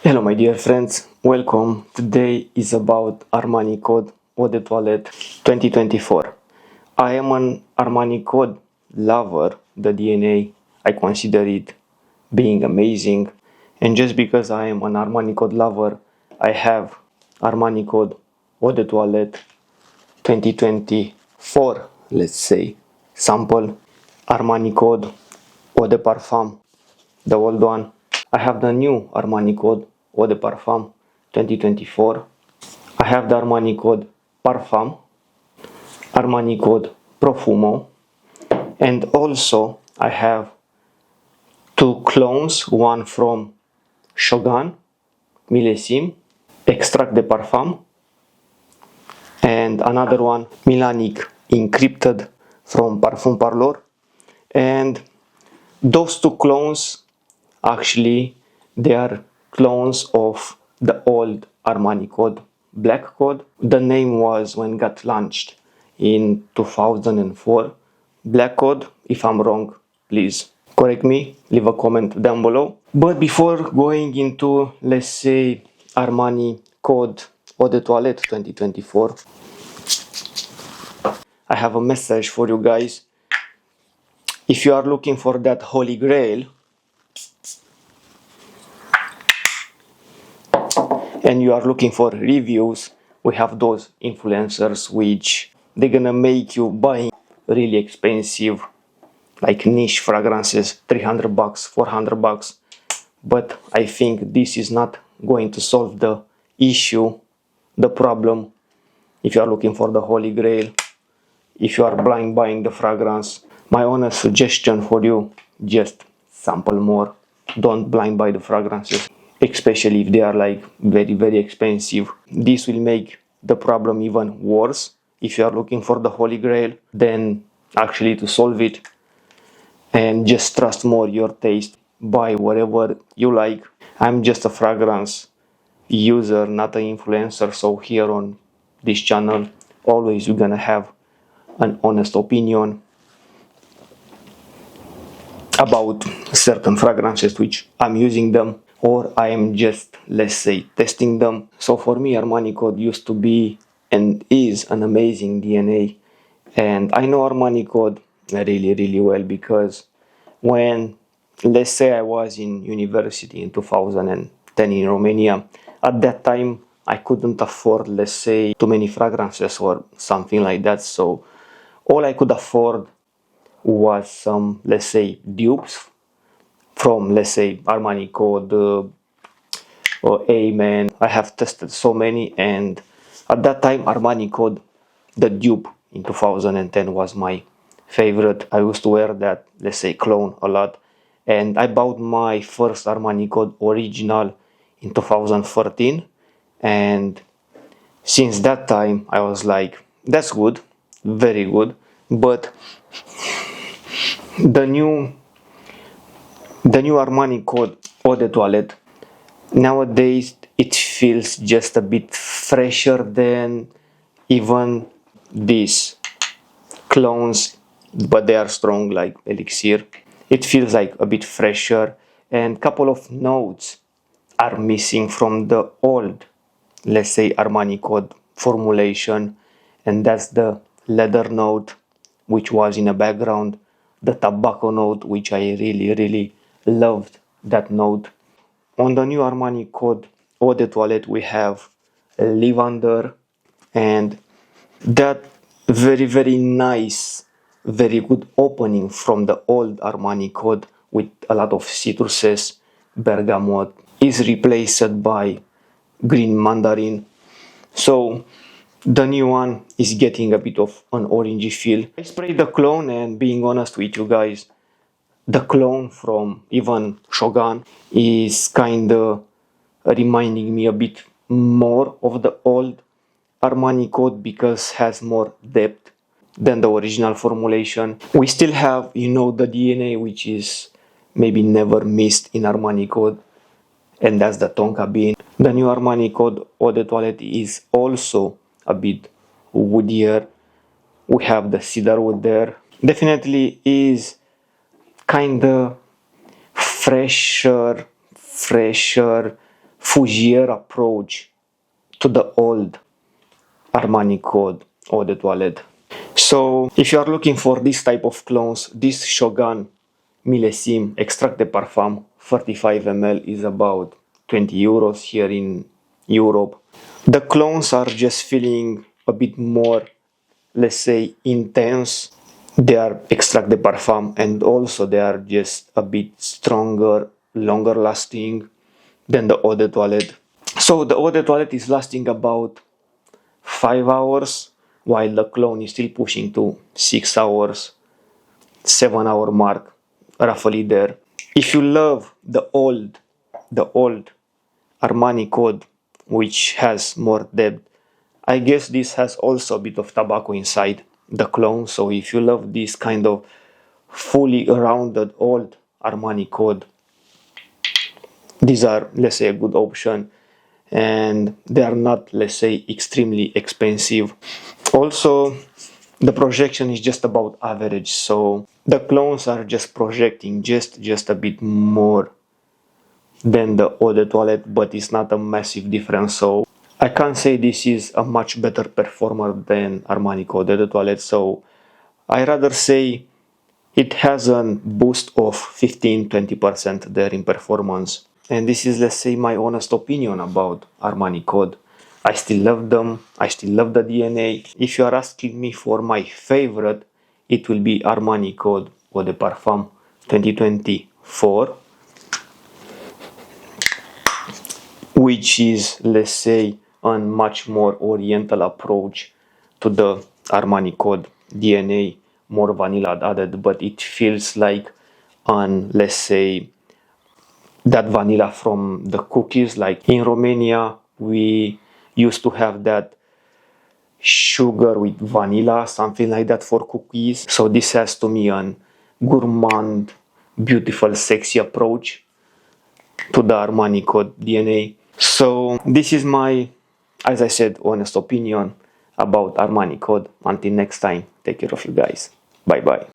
Hello my dear friends, welcome. Today is about Armani Code Eau de Toilette 2024. I am an Armani Code lover. The DNA, I consider it being amazing. And just because I am an Armani Code lover, I have Armani Code Eau de Toilette 2024, let's say, sample. Armani Code Eau de Parfum, the old one. I have the new Armani Code Eau de Parfum 2024. I have the Armani Code Parfum, Armani Code Profumo, and also I have two clones, one from Shogun, Millésime, Extract de Parfum, and another one, Milanic Encrypted from Parfum Parlor. And those two clones, actually, they are clones of the old Armani Code Black Code. The name was, when got launched in 2004, Black Code. If I'm wrong, please correct me, leave a comment down below. But before going into, let's say, Armani Code Eau de Toilette 2024, I have a message for you guys. If you are looking for that holy grail and you are looking for reviews, we have those influencers which they're gonna make you buy really expensive, like niche fragrances, 300 bucks, 400 bucks. But I think this is not going to solve the issue, the problem. If you are looking for the holy grail, if you are blind buying the fragrance, my honest suggestion for you, just sample more. Don't blind buy the fragrances, especially if they are like very expensive. This will make the problem even worse. If you are looking for the holy grail, then actually to solve it, and just trust more your taste, buy whatever you like. I'm just a fragrance user, not an influencer, so here on this channel always you're gonna have an honest opinion about certain fragrances which I'm using them, or I am just, let's say, testing them. So for me, Armani Code used to be and is an amazing DNA, and I know Armani Code really well because when, let's say, I was in university in 2010 in Romania, at that time I couldn't afford, let's say, too many fragrances or something like that. So all I could afford was some, let's say, dupes from, let's say, Armani Code or Amen. I have tested so many, and at that time Armani Code, the dupe in 2010, was my favorite. I used to wear that, let's say, clone a lot, and I bought my first Armani Code original in 2014, and since that time I was like, that's good, very good. But the new Armani Code Eau de Toilette, nowadays it feels just a bit fresher than even these clones, but they are strong like Elixir. It feels like a bit fresher, and couple of notes are missing from the old, let's say, Armani Code formulation, and that's the leather note which was in the background, the tobacco note, which I really loved that note. On the new Armani Code Eau de Toilette we have lavender and that very nice, very good opening from the old Armani Code with a lot of citruses. Bergamot is replaced by green mandarin. So the new one is getting a bit of an orangey feel. I sprayed the clone, and being honest with you guys, the clone from even Shogun is kinda reminding me a bit more of the old Armani Code because has more depth than the original formulation. We still have, the DNA which is maybe never missed in Armani Code, and that's the tonka bean. The new Armani Code Eau de Toilette is also a bit woodier. We have the cedar wood there. Definitely is kinda fresher fougere approach to the old Armani code eau de toilette. So if you are looking for this type of clones, this Shogun Millésime extract de parfum 35 ml is about 20 euros here in Europe. The clones are just feeling a bit more, let's say, intense. They are extract de parfum, and also they are just a bit stronger, longer lasting than the eau de toilette. So the eau de toilette is lasting about 5 hours, while the clone is still pushing to 6 hours, 7 hour mark, roughly there. If you love the old Armani code, which has more depth, I guess this has also a bit of tobacco inside the clone. So if you love this kind of fully rounded old Armani code, these are, let's say, a good option, and they are not, let's say, extremely expensive. Also, the projection is just about average, so the clones are just projecting just a bit more than the eau de toilette, but it's not a massive difference. So I can't say this is a much better performer than Armani eau de toilette, so I rather say it has a boost of 15-20% there in performance. And this is, let's say, my honest opinion about Armani code. I still love them, I still love the DNA. If you are asking me for my favorite, it will be Armani code Eau de Parfum 2024, which is, let's say, a much more oriental approach to the Armani code DNA, more vanilla added, but it feels like let's say, that vanilla from the cookies. Like in Romania, we used to have that sugar with vanilla, something like that for cookies. So this has to me an gourmand, beautiful, sexy approach to the Armani code DNA. So this is my, as I said, honest opinion about Armani code. Until next time, take care of you guys. Bye bye.